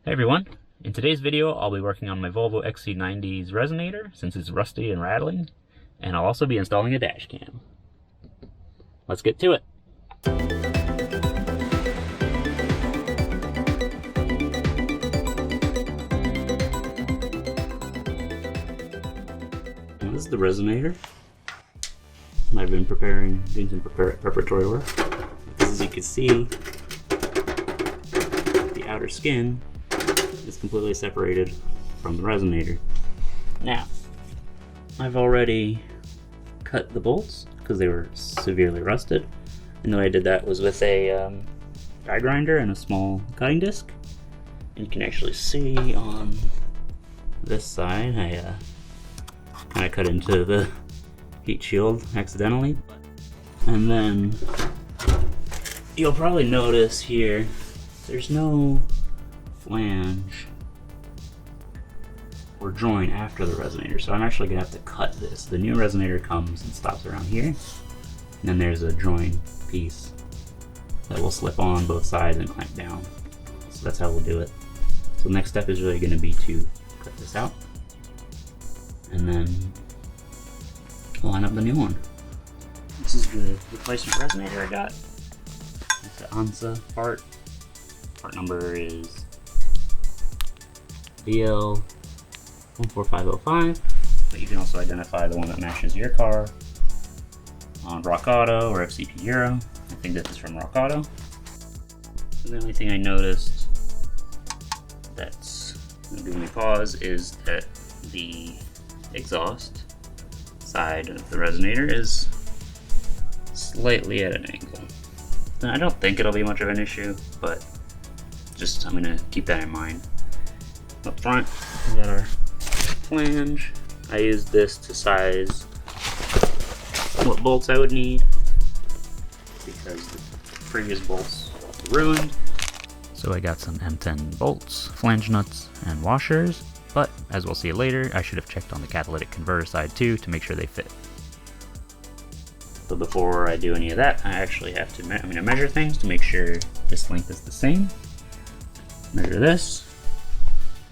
Hey everyone, in today's video I'll be working on my Volvo XC90's Resonator since it's rusty and rattling, and I'll also be installing a dash cam. Let's get to it. Now, this is the Resonator. I've been doing some preparatory work. As you can see, the outer skin is completely separated from the resonator. Now, I've already cut the bolts because they were severely rusted, and the way I did that was with a die grinder and a small cutting disc. And you can actually see on this side, I kind of cut into the heat shield accidentally. And then you'll probably notice here there's no flange or join after the resonator, so I'm actually gonna have to cut this. The new resonator comes and stops around here, and then there's a join piece that will slip on both sides and clamp down. So that's how we'll do it. So the next step is really gonna be to cut this out and then line up the new one. This is the replacement resonator I got. It's the ANSA part. Part number is BL14505, but you can also identify the one that matches your car on Rock Auto or FCP Euro. I think this is from Rock Auto. So the only thing I noticed that's going to give me pause is that the exhaust side of the resonator is slightly at an angle. And I don't think it'll be much of an issue, but I'm going to keep that in mind. Up front, we got our flange. I used this to size what bolts I would need because the previous bolts were ruined. So I got some M10 bolts, flange nuts, and washers, but as we'll see later, I should have checked on the catalytic converter side too to make sure they fit. But before I do any of that, I actually have to I'm going to measure things to make sure this length is the same. Measure this,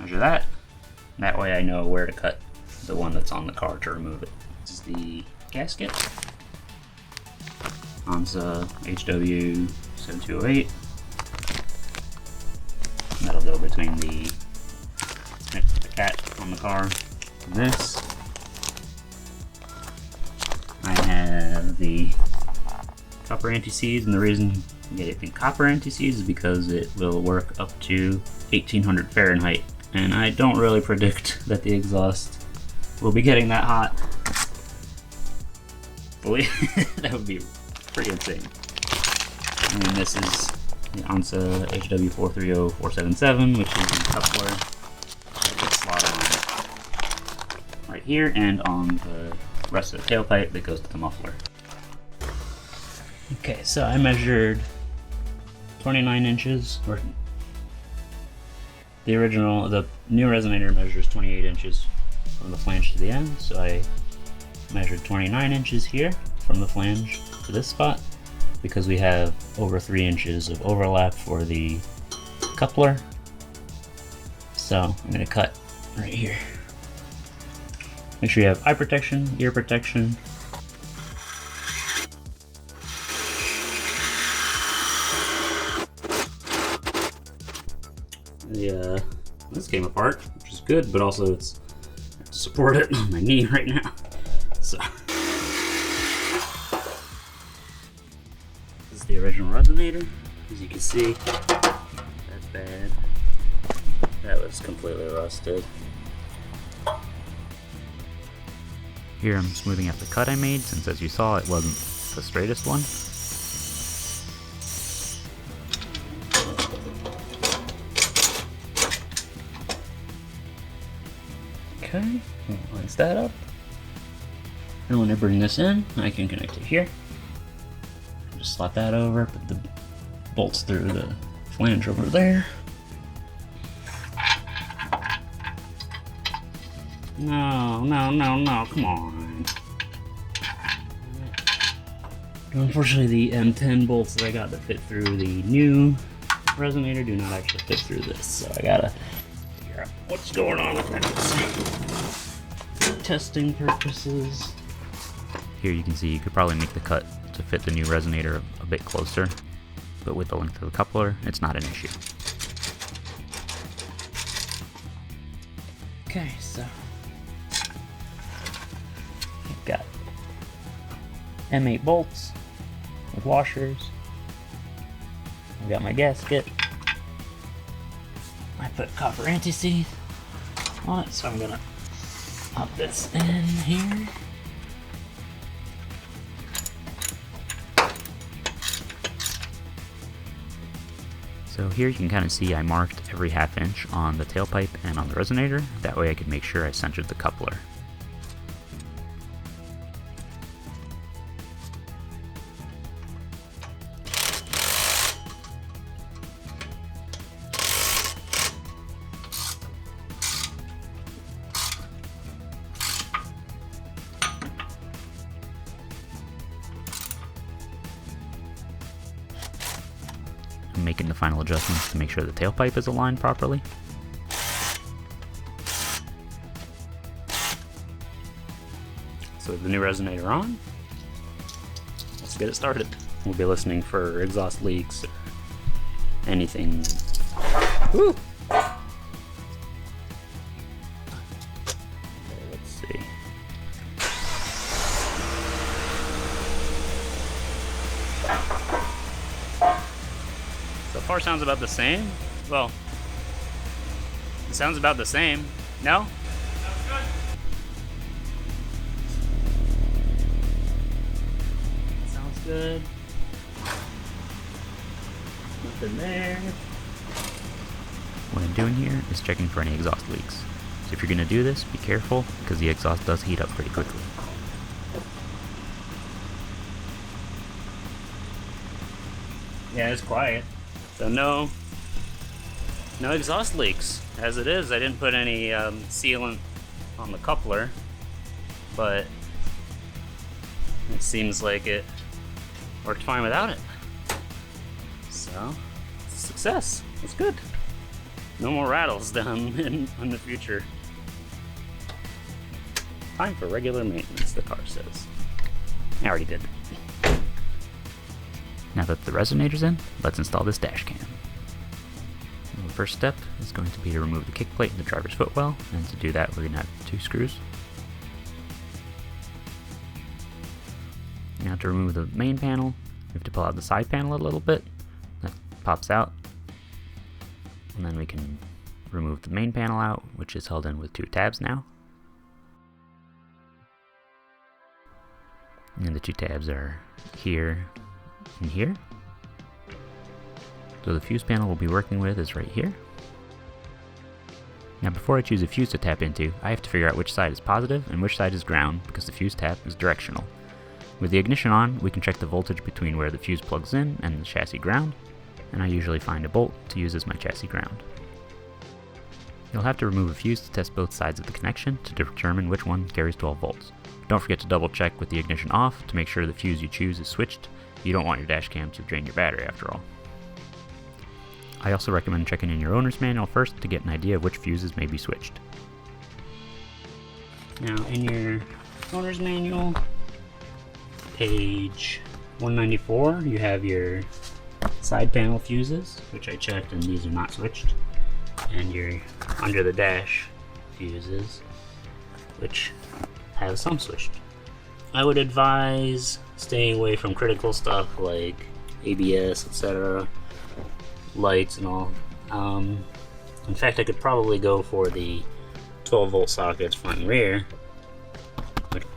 measure that. That way I know where to cut the one that's on the car to remove it. This is the gasket. ANSA HW7208. That'll go between the cat on the car and this. I have the copper anti-seize, and the reason I think copper anti-seize is because it will work up to 1800 Fahrenheit, and I don't really predict that the exhaust will be getting that hot. That would be pretty insane. And this is the ANSA HW430477, which is the coupler that slot on right here and on the rest of the tailpipe that goes to the muffler. Okay, so I measured 29 inches, or the new resonator measures 28 inches from the flange to the end, so I measured 29 inches here from the flange to this spot because we have over 3 inches of overlap for the coupler. So I'm going to cut right here. Make sure you have eye protection, ear protection. This came apart, which is good, but also I have to support it on my knee right now. So this is the original resonator. As you can see, that's bad. That was completely rusted. Here I'm smoothing out the cut I made, since as you saw it wasn't the straightest one. Okay, lines that up. And when I bring this in, I can connect it here. Just slap that over, put the bolts through the flange over there. No, come on. Unfortunately, the M10 bolts that I got that fit through the new resonator do not actually fit through this, so I gotta figure out what's going on with that. Testing purposes. Here you can see you could probably make the cut to fit the new resonator a bit closer, but with the length of the coupler, it's not an issue. Okay, so I've got M8 bolts with washers. I've got my gasket. I put copper anti-seath on it, so I'm gonna pop this in here. So here you can kind of see I marked every ½ inch on the tailpipe and on the resonator. That way I could make sure I centered the coupler. I'm making the final adjustments to make sure the tailpipe is aligned properly. So with the new resonator on, let's get it started. We'll be listening for exhaust leaks or anything. Woo! Let's see. So far sounds about the same. Well, it sounds about the same. No? Sounds good. Sounds good. Nothing there. What I'm doing here is checking for any exhaust leaks. So if you're going to do this, be careful because the exhaust does heat up pretty quickly. Yeah, it's quiet. So no exhaust leaks. As it is, I didn't put any sealant on the coupler, but it seems like it worked fine without it. So, success. It's good. No more rattles down in the future. Time for regular maintenance, the car says. I already did. Now that the resonator's in, let's install this dash cam. The first step is going to be to remove the kick plate and the driver's footwell, and to do that we're going to have 2 screws. Now to remove the main panel, we have to pull out the side panel a little bit. That pops out. And then we can remove the main panel out, which is held in with 2 tabs now. And the 2 tabs are here and here. So the fuse panel we'll be working with is right here. Now before I choose a fuse to tap into, I have to figure out which side is positive and which side is ground because the fuse tap is directional. With the ignition on, we can check the voltage between where the fuse plugs in and the chassis ground, and I usually find a bolt to use as my chassis ground. You'll have to remove a fuse to test both sides of the connection to determine which one carries 12 volts. Don't forget to double check with the ignition off to make sure the fuse you choose is switched. You don't want your dash cam to drain your battery after all. I also recommend checking in your owner's manual first to get an idea of which fuses may be switched. Now in your owner's manual, page 194, you have your side panel fuses, which I checked and these are not switched, and your under the dash fuses, which have some switched. I would advise staying away from critical stuff like ABS, etc., lights and all. In fact, I could probably go for the 12 volt sockets front and rear,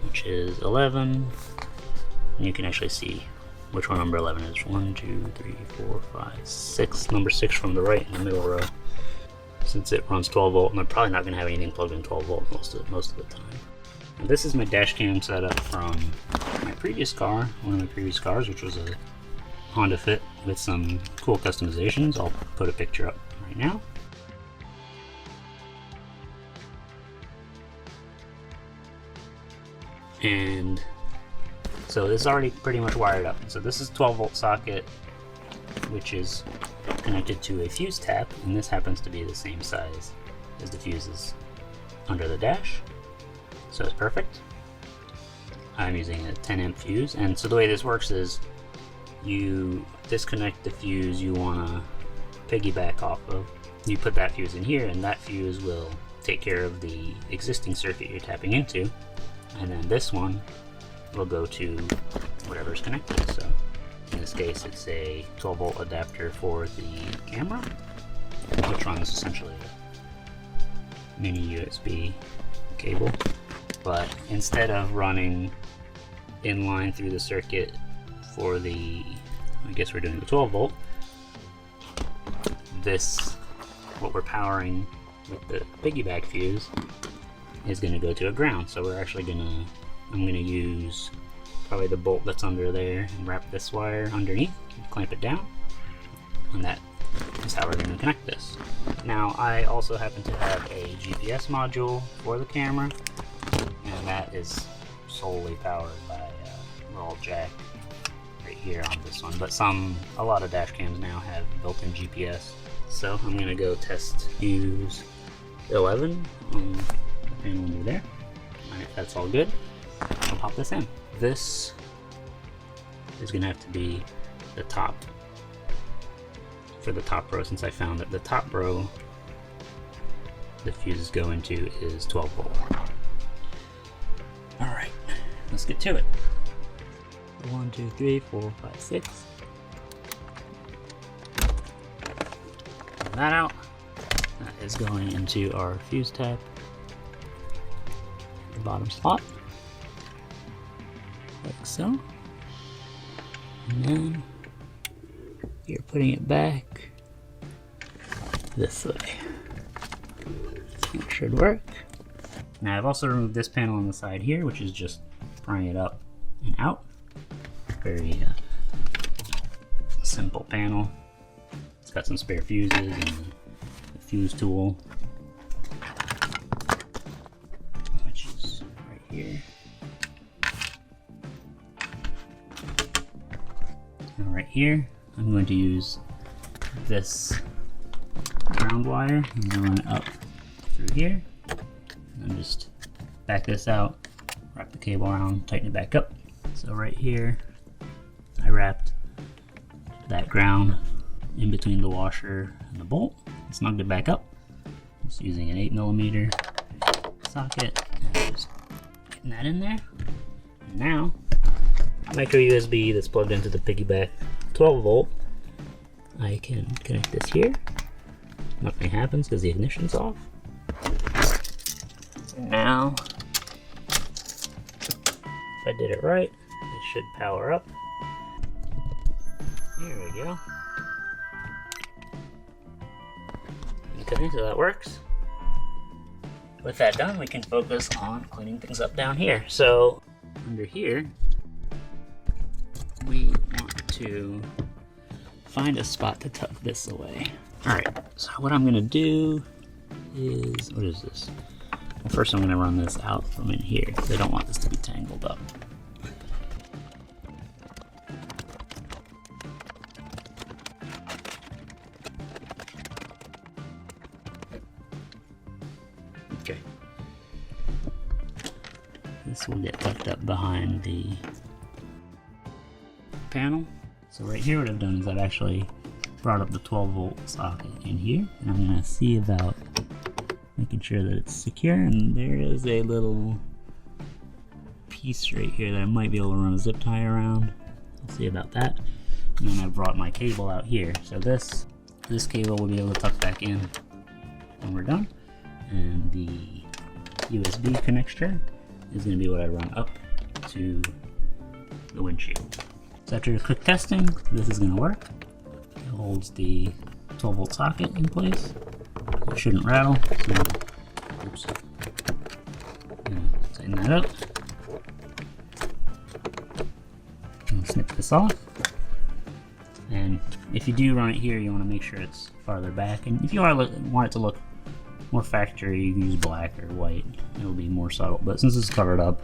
which is 11, and you can actually see which one number 11 is. 1, 2, 3, 4, 5, 6. Number 6 from the right in the middle row, since it runs 12 volt, and I'm probably not going to have anything plugged in 12 volt most of the time. And this is my dash cam setup from my previous car, one of my previous cars, which was a Honda Fit with some cool customizations. I'll put a picture up right now. And so this is already pretty much wired up. So this is 12 volt socket, which is connected to a fuse tap, and this happens to be the same size as the fuses under the dash, so it's perfect. I'm using a 10 amp fuse, and so the way this works is you disconnect the fuse you want to piggyback off of. You put that fuse in here, and that fuse will take care of the existing circuit you're tapping into, and then this one will go to whatever's connected. So in this case, it's a 12 volt adapter for the camera, which runs essentially a mini USB cable. But instead of running inline through the circuit for the, I guess we're doing the 12 volt, this, what we're powering with the piggyback fuse, is going to go to a ground. So we're actually I'm going to use probably the bolt that's under there and wrap this wire underneath and clamp it down, and that is how we're going to connect this. Now I also happen to have a GPS module for the camera, and that is solely powered by a roll jack right here on this one, but a lot of dash cams now have built-in GPS. So I'm going to go test fuse 11 on the panel under there. Alright, that's all good. I'll pop this in. This is going to have to be the top, for the top row, since I found that the top row the fuses go into is 12 volt. Alright, let's get to it. 1, 2, 3, 4, 5, 6. Pull that out. That is going into our fuse tap, the bottom slot, like so. And then you're putting it back this way. It should work. Now I've also removed this panel on the side here, which is just prying it up and out. Very simple panel. It's got some spare fuses and the fuse tool, which is right here. And right here, I'm going to use this ground wire and run it up through here. And then just back this out, wrap the cable around, tighten it back up. So right here, I wrapped that ground in between the washer and the bolt, and snugged it back up. Just using an 8mm socket, and just getting that in there. And now, micro USB that's plugged into the piggyback 12 volt, I can connect this here. Nothing happens because the ignition's off. So now, if I did it right, it should power up. There we go. Okay, so that works. With that done, we can focus on cleaning things up down here. So, under here, we want to find a spot to tuck this away. Alright, so what I'm going to do is, what is this? Well, first I'm going to run this out from in here, because I don't want this to be tangled up. Okay. This will get tucked up behind the panel. So right here what I've done is I've actually brought up the 12 volt socket in here, and I'm going to see about making sure that it's secure, and there is a little piece right here that I might be able to run a zip tie around. I'll see about that. And then I've brought my cable out here, so this cable will be able to tuck back in when we're done, and the USB connector is going to be what I run up to the windshield. So after a quick testing, this is going to work. It holds the 12 volt socket in place. It shouldn't rattle. So, oops. Tighten that up. And snip this off. And if you do run it here, you want to make sure it's farther back. And if you want it to look more factory, you can use black or white. It'll be more subtle. But since it's covered up,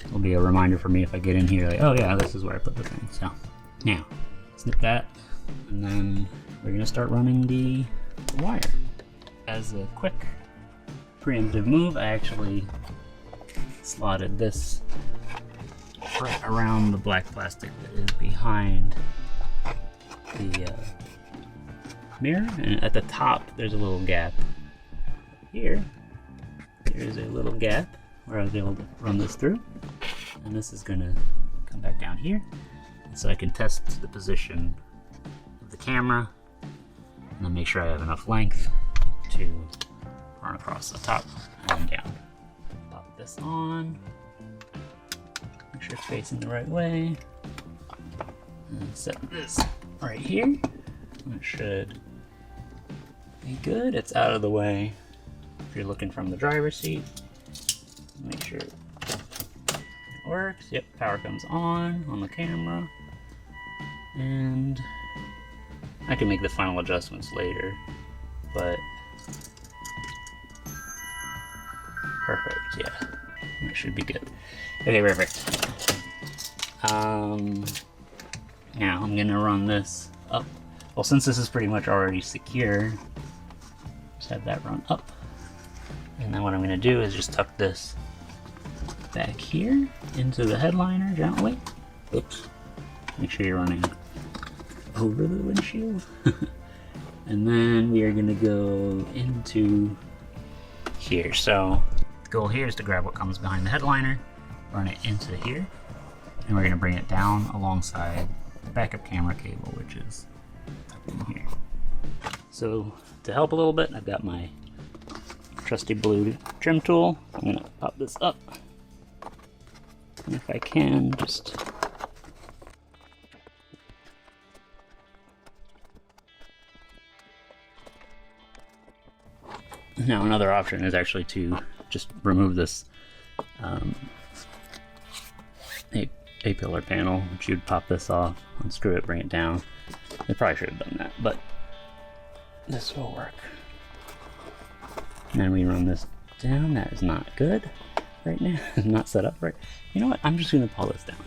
it'll be a reminder for me if I get in here, like, oh yeah, this is where I put the thing. So now, snip that, and then we're gonna start running the wire. As a quick preemptive move, I actually slotted this right around the black plastic that is behind the mirror, and at the top there's a little gap. Here, there's a little gap where I was able to run this through, and this is gonna come back down here, so I can test the position of the camera, and then make sure I have enough length to run across the top and down. Pop this on, make sure it's facing the right way, and set this right here. It should be good. It's out of the way if you're looking from the driver's seat. Make sure it works. Yep, power comes on the camera, and I can make the final adjustments later, but perfect, yeah, that should be good. Okay, perfect. Now I'm gonna run this up. Well, since this is pretty much already secure, just have that run up. And then what I'm gonna do is just tuck this back here into the headliner gently. Oops. Make sure you're running over the windshield. And then we are gonna go into here. So the goal here is to grab what comes behind the headliner, run it into here, and we're gonna bring it down alongside the backup camera cable, which is tucked in here. So to help a little bit, I've got my trusty blue trim tool. I'm gonna pop this up, and if I can, just now another option is actually to just remove this A-pillar panel, which you'd pop this off, unscrew it, bring it down. They probably should have done that, but this will work. And then we run this down. That is not good right now. It's not set up right. You know what? I'm just gonna pull this down.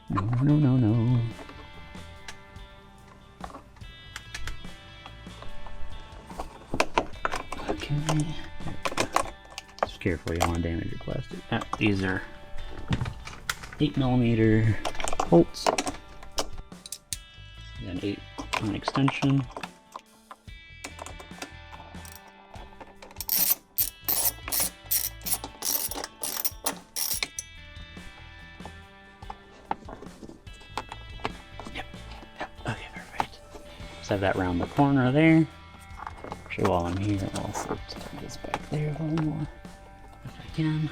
No, no, no, no. Okay. Just careful, you don't want to damage your plastic. These are 8mm bolts. An 8-pin extension. Yep. Okay, perfect. Just have that round the corner there. Actually, while I'm here, I'll also tuck this back there a little more if I can.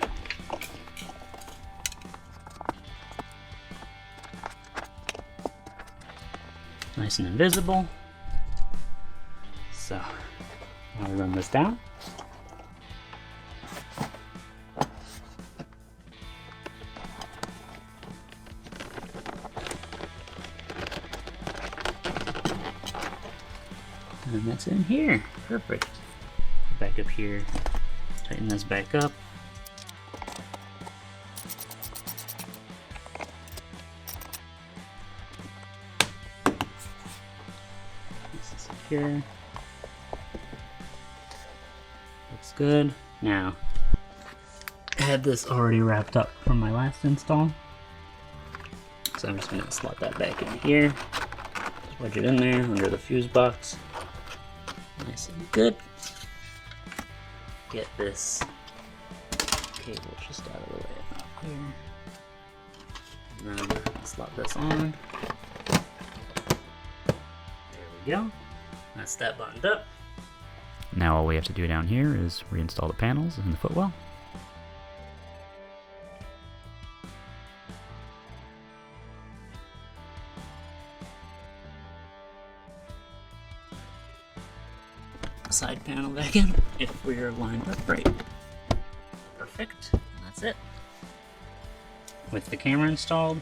Nice and invisible. So I'll run this down. And that's in here. Perfect. Back up here. Tighten this back up. Here. Looks good. Now, I had this already wrapped up from my last install, so I'm just going to slot that back in here. Just wedge it in there under the fuse box. Nice and good. Get this cable just out of the way up here. And then slot this on. There we go. That's that buttoned up. Now all we have to do down here is reinstall the panels and the footwell. Side panel back in if we are lined up right. Perfect. And that's it. With the camera installed,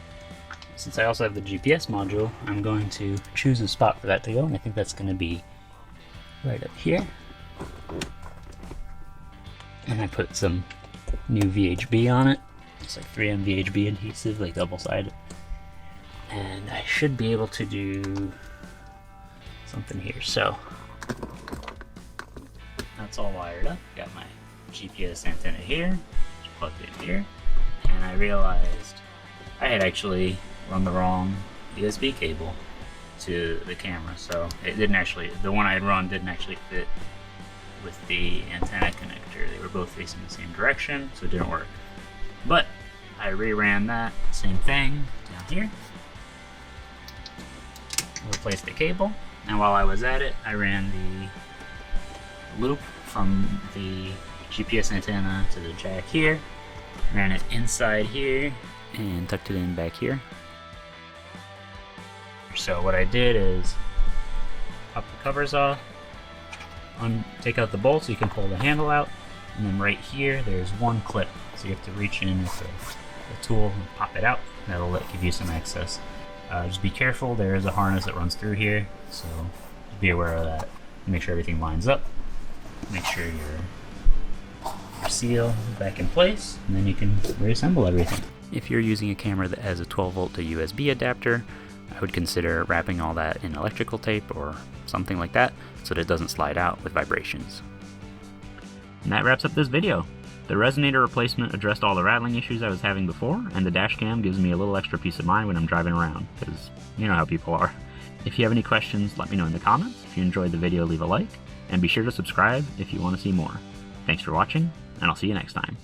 since I also have the GPS module, I'm going to choose a spot for that to go, and I think that's going to be right up here. And I put some new VHB on it. It's like 3M VHB adhesive, like double-sided. And I should be able to do something here. So that's all wired up. Got my GPS antenna here, just plugged in here, and I realized I had actually run the wrong USB cable to the camera, so it didn't actually, the one I had run didn't actually fit with the antenna connector. They were both facing the same direction, so it didn't work. But I reran that same thing down here, replaced the cable, and while I was at it, I ran the loop from the GPS antenna to the jack here, ran it inside here, and tucked it in back here. So what I did is pop the covers off, take out the bolt so you can pull the handle out, and then right here there's one clip, so you have to reach in with the tool and pop it out. That'll give you some access. Just be careful, there is a harness that runs through here, so just be aware of that. Make sure everything lines up, make sure your seal is back in place, and then you can reassemble everything. If you're using a camera that has a 12 volt to USB adapter, I would consider wrapping all that in electrical tape or something like that so that it doesn't slide out with vibrations. And that wraps up this video. The Resonator replacement addressed all the rattling issues I was having before, and the Dashcam gives me a little extra peace of mind when I'm driving around, because you know how people are. If you have any questions, let me know in the comments. If you enjoyed the video, leave a like, and be sure to subscribe if you want to see more. Thanks for watching, and I'll see you next time.